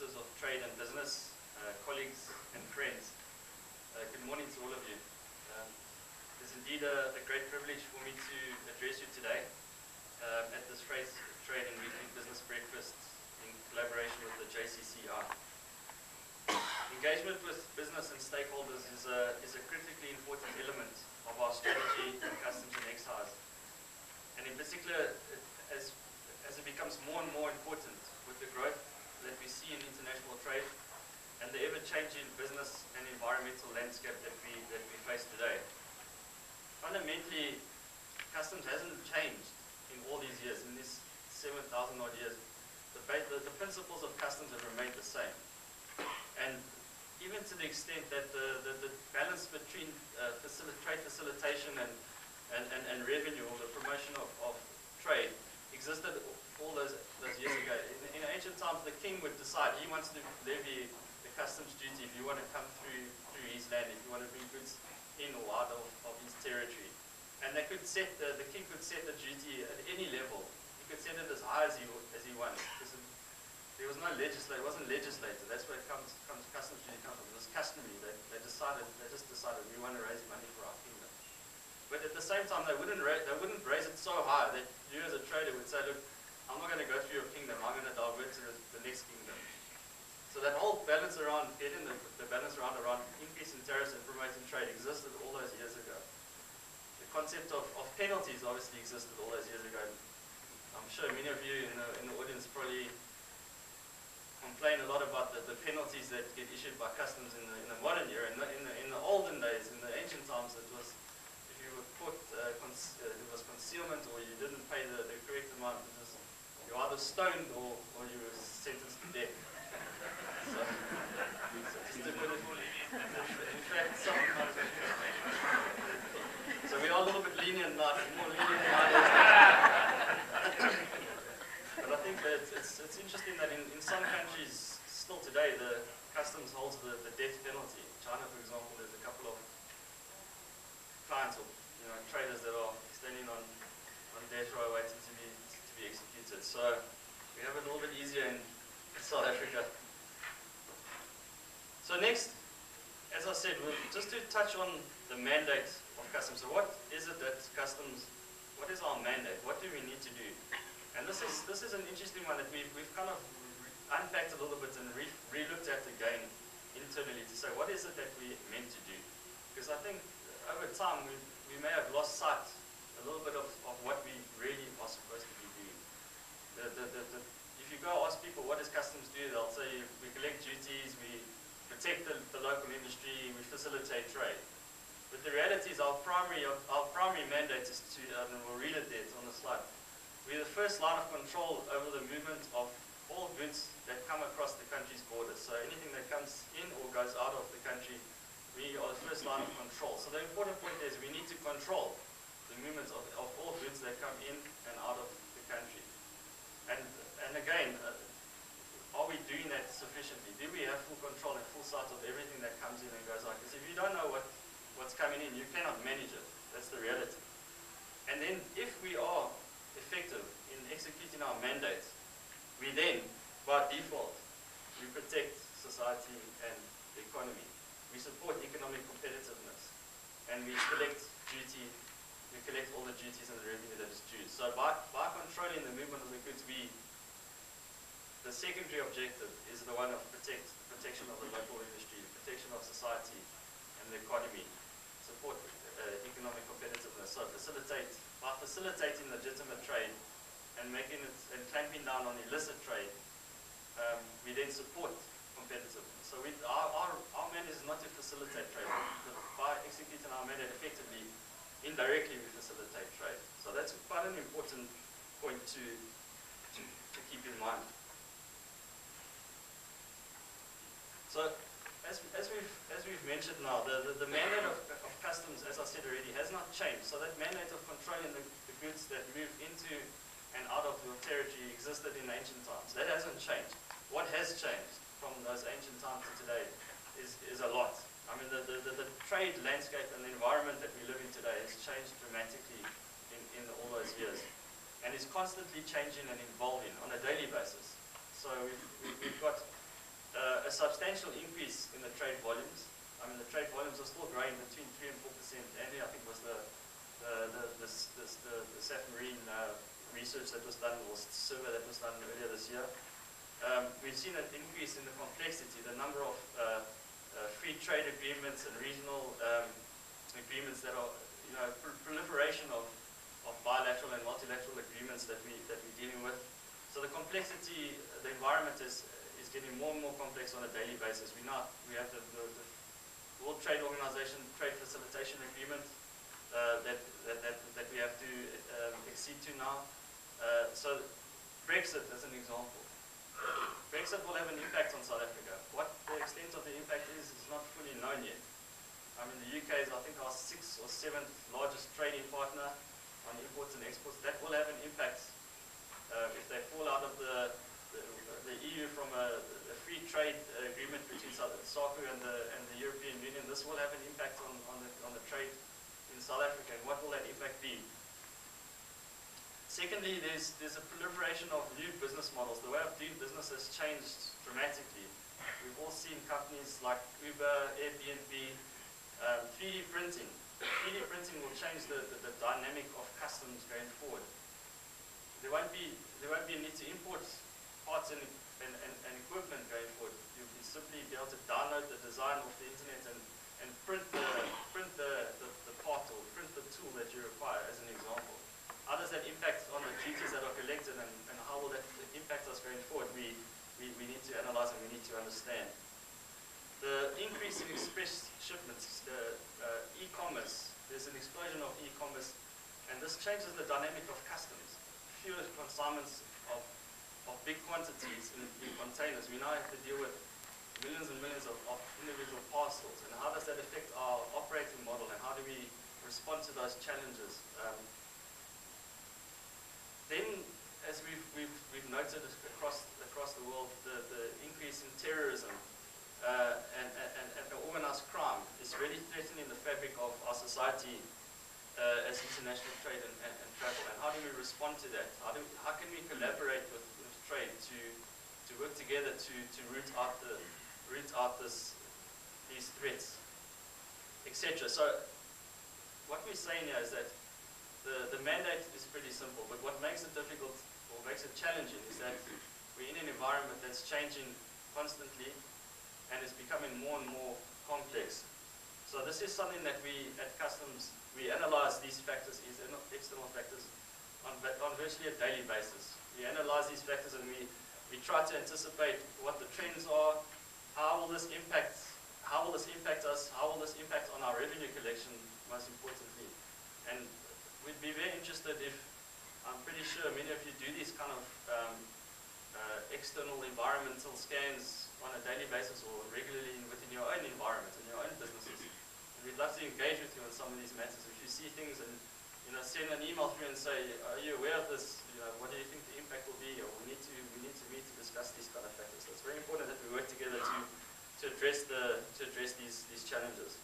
Ministers of Trade and Business, colleagues and friends, good morning to all of you. It's indeed a great privilege for me to address you today at this Trade and Weekly Business Breakfast in collaboration with the JCCI. Engagement with business and stakeholders is a critically important element of our strategy in customs and excise. And in particular, as it becomes more and more important with the growth that we see in international trade and the ever-changing business and environmental landscape that we face today. Fundamentally, customs hasn't changed in all these years, in these 7,000 odd years. The principles of customs have remained the same. And even to the extent that the balance between trade facilitation and revenue, or the promotion of trade, existed all those years ago. In ancient times, the king would decide he wants to levy the customs duty if you want to come through his land, if you want to bring goods in or out of his territory. And they could set the king could set the duty at any level. He could set it as high as he wants. Because there was no legislator, it wasn't legislated. That's where customs duty comes from. It was customary. They just decided we want to raise money for our kingdom. But at the same time, they wouldn't raise it so high that you as a trader would say, look, I'm not going to go through your kingdom, I'm going to divert to the next kingdom. So that whole balance around, getting the balance around increasing tariffs and promoting trade existed all those years ago. The concept of penalties obviously existed all those years ago. I'm sure many of you in the audience probably complain a lot about the penalties that get issued by customs in the modern era. In the olden days, in the ancient times, it was, if you were caught, it was concealment, or you didn't pay the correct amount. You were either stoned or you were sentenced to death. So just to put it, in fact, so we are a little bit lenient now, more lenient nowadays. But I think that it's interesting that in some countries, still today, the customs holds the death penalty. In China, for example, there's a couple of clients or traders that are standing on death row waiting to be executed. So we have it a little bit easier in South Africa. So next, as I said, just to touch on the mandate of customs. So what is it that customs, what is our mandate? What do we need to do? And this is an interesting one that we've kind of unpacked a little bit and re-looked at again internally to say, what is it that we're meant to do? Because I think over time we may have lost sight a little bit of what we really are supposed to be doing. If you go ask people, what does customs do? They'll say, we collect duties, we protect the local industry, we facilitate trade. But the reality is our primary mandate is to, and we'll read it there, it's on the slide. We're the first line of control over the movement of all goods that come across the country's borders. So anything that comes in or goes out of the country, we are the first line of control. So the important point is we need to control the movements of all goods that come in and out of the country. And again, are we doing that sufficiently? Do we have full control and full sight of everything that comes in and goes out? Because if you don't know what's coming in, you cannot manage it. That's the reality. And then if we are effective in executing our mandates, we then, by default, we protect society and the economy. We support economic competitiveness. And we collect duty, we collect all the duties and the revenue that is due. So by controlling the movement of the goods, the secondary objective is the one of protection of the local industry, protection of society and the economy, support economic competitiveness. So by facilitating legitimate trade and making it and clamping down on illicit trade, we then support competitiveness. So our mandate is not to facilitate trade, but by executing our mandate effectively, indirectly we facilitate trade. So that's quite an important point to keep in mind. So, as we've mentioned now, the mandate of customs, as I said already, has not changed. So that mandate of controlling the goods that move into and out of your territory existed in ancient times. That hasn't changed. What has changed from those ancient times to today is a lot. I mean, the trade landscape and the environment that we live in today has changed dramatically in all those years, and is constantly changing and evolving on a daily basis. So we've got a substantial increase in the trade volumes. I mean, the trade volumes are still growing between 3 and 4%. Andy, I think, was the SAF Marine research that was done, or survey that was done earlier this year. We've seen an increase in the complexity, the number of free trade agreements and regional agreements that are, proliferation of bilateral and multilateral agreements that we're dealing with. So the complexity, the environment is getting more and more complex on a daily basis. We have the World Trade Organization Trade Facilitation Agreement that we have to accede to now. So Brexit, as an example. Brexit will have an impact on South Africa. What the extent of the impact is not fully known yet. I mean, the UK is, I think, our 6th or 7th largest trading partner on imports and exports. That will have an impact if they fall out of the EU from a free trade agreement between SACU and the European Union. This will have an impact on the trade in South Africa. And what will that impact be? Secondly, there's a proliferation of new business models. The way of doing business has changed dramatically. We've all seen companies like Uber, Airbnb, 3D printing. 3D printing will change the dynamic of customs going forward. There won't be a need to import parts and equipment going forward. You'll simply be able to download the design off the internet and print the part or print the tool that you require, as an example. How does that impact on the duties that are collected, and how will that impact us going forward? We need to analyze and we need to understand. The increase in express shipments, e-commerce, there's an explosion of e-commerce, and this changes the dynamic of customs. Fewer consignments of big quantities in containers. We now have to deal with millions and millions of individual parcels, and how does that affect our operating model, and how do we respond to those challenges? Then, as we've noted across the world, the increase in terrorism and organized crime is really threatening the fabric of our society as international trade and travel. And how do we respond to that? How can we collaborate with trade to work together to root out these threats, etc. So what we're saying here is that the mandate is pretty simple, but what makes it difficult or makes it challenging is that we're in an environment that's changing constantly and is becoming more and more complex. So this is something that we at Customs, we analyze these factors, external factors, on virtually a daily basis. We analyze these factors and we try to anticipate what the trends are, how will this impact us, how will this impact on our revenue collection, most importantly. And we'd be very interested if, I'm pretty sure many of you do these kind of external environmental scans on a daily basis or regularly within your own environment and your own businesses. And we'd love to engage with you on some of these matters. If you see things and send an email through and say, are you aware of this? What do you think the impact will be? Or we need to meet to discuss these kind of factors. So it's very important that we work together to address these challenges.